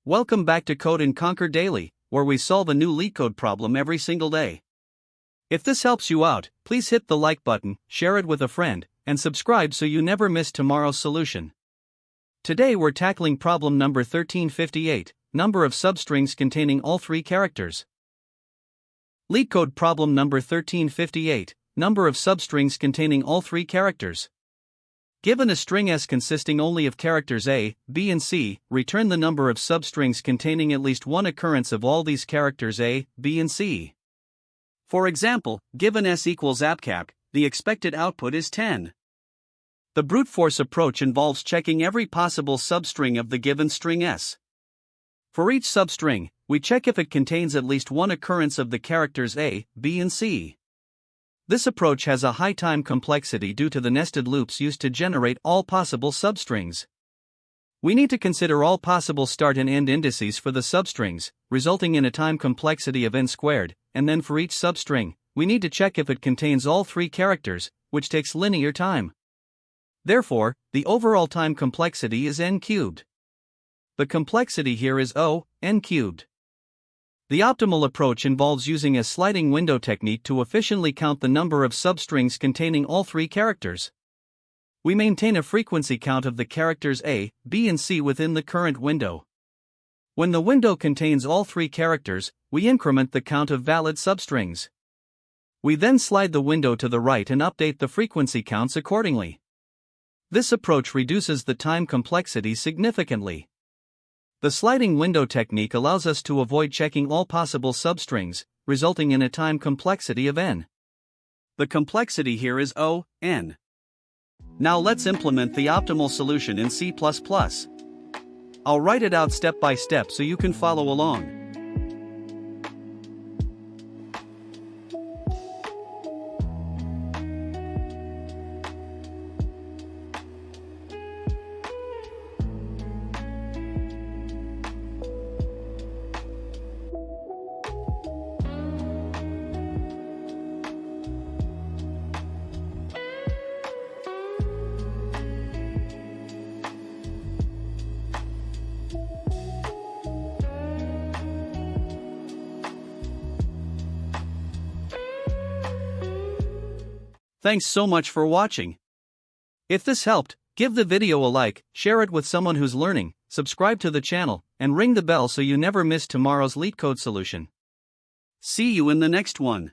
Welcome back to Code and Conquer Daily, where we solve a new LeetCode problem every single day. If this helps you out, please hit the like button, share it with a friend, and subscribe so you never miss tomorrow's solution. Today we're tackling problem number 1358, number of substrings containing all three characters. LeetCode problem number 1358, number of substrings containing all three characters. Given a string S consisting only of characters A, B and C, return the number of substrings containing at least one occurrence of all these characters A, B and C. For example, given S equals AppCap, the expected output is 10. The brute force approach involves checking every possible substring of the given string S. For each substring, we check if it contains at least one occurrence of the characters A, B and C. This approach has a high time complexity due to the nested loops used to generate all possible substrings. We need to consider all possible start and end indices for the substrings, resulting in a time complexity of n squared, and then for each substring, we need to check if it contains all three characters, which takes linear time. Therefore, the overall time complexity is n cubed. The complexity here is n cubed. The optimal approach involves using a sliding window technique to efficiently count the number of substrings containing all three characters. We maintain a frequency count of the characters A, B and C within the current window. When the window contains all three characters, we increment the count of valid substrings. We then slide the window to the right and update the frequency counts accordingly. This approach reduces the time complexity significantly. The sliding window technique allows us to avoid checking all possible substrings, resulting in a time complexity of n. The complexity here is n. Now let's implement the optimal solution in C++. I'll write it out step by step so you can follow along. Thanks so much for watching. If this helped, give the video a like, share it with someone who's learning, subscribe to the channel, and ring the bell so you never miss tomorrow's LeetCode solution. See you in the next one.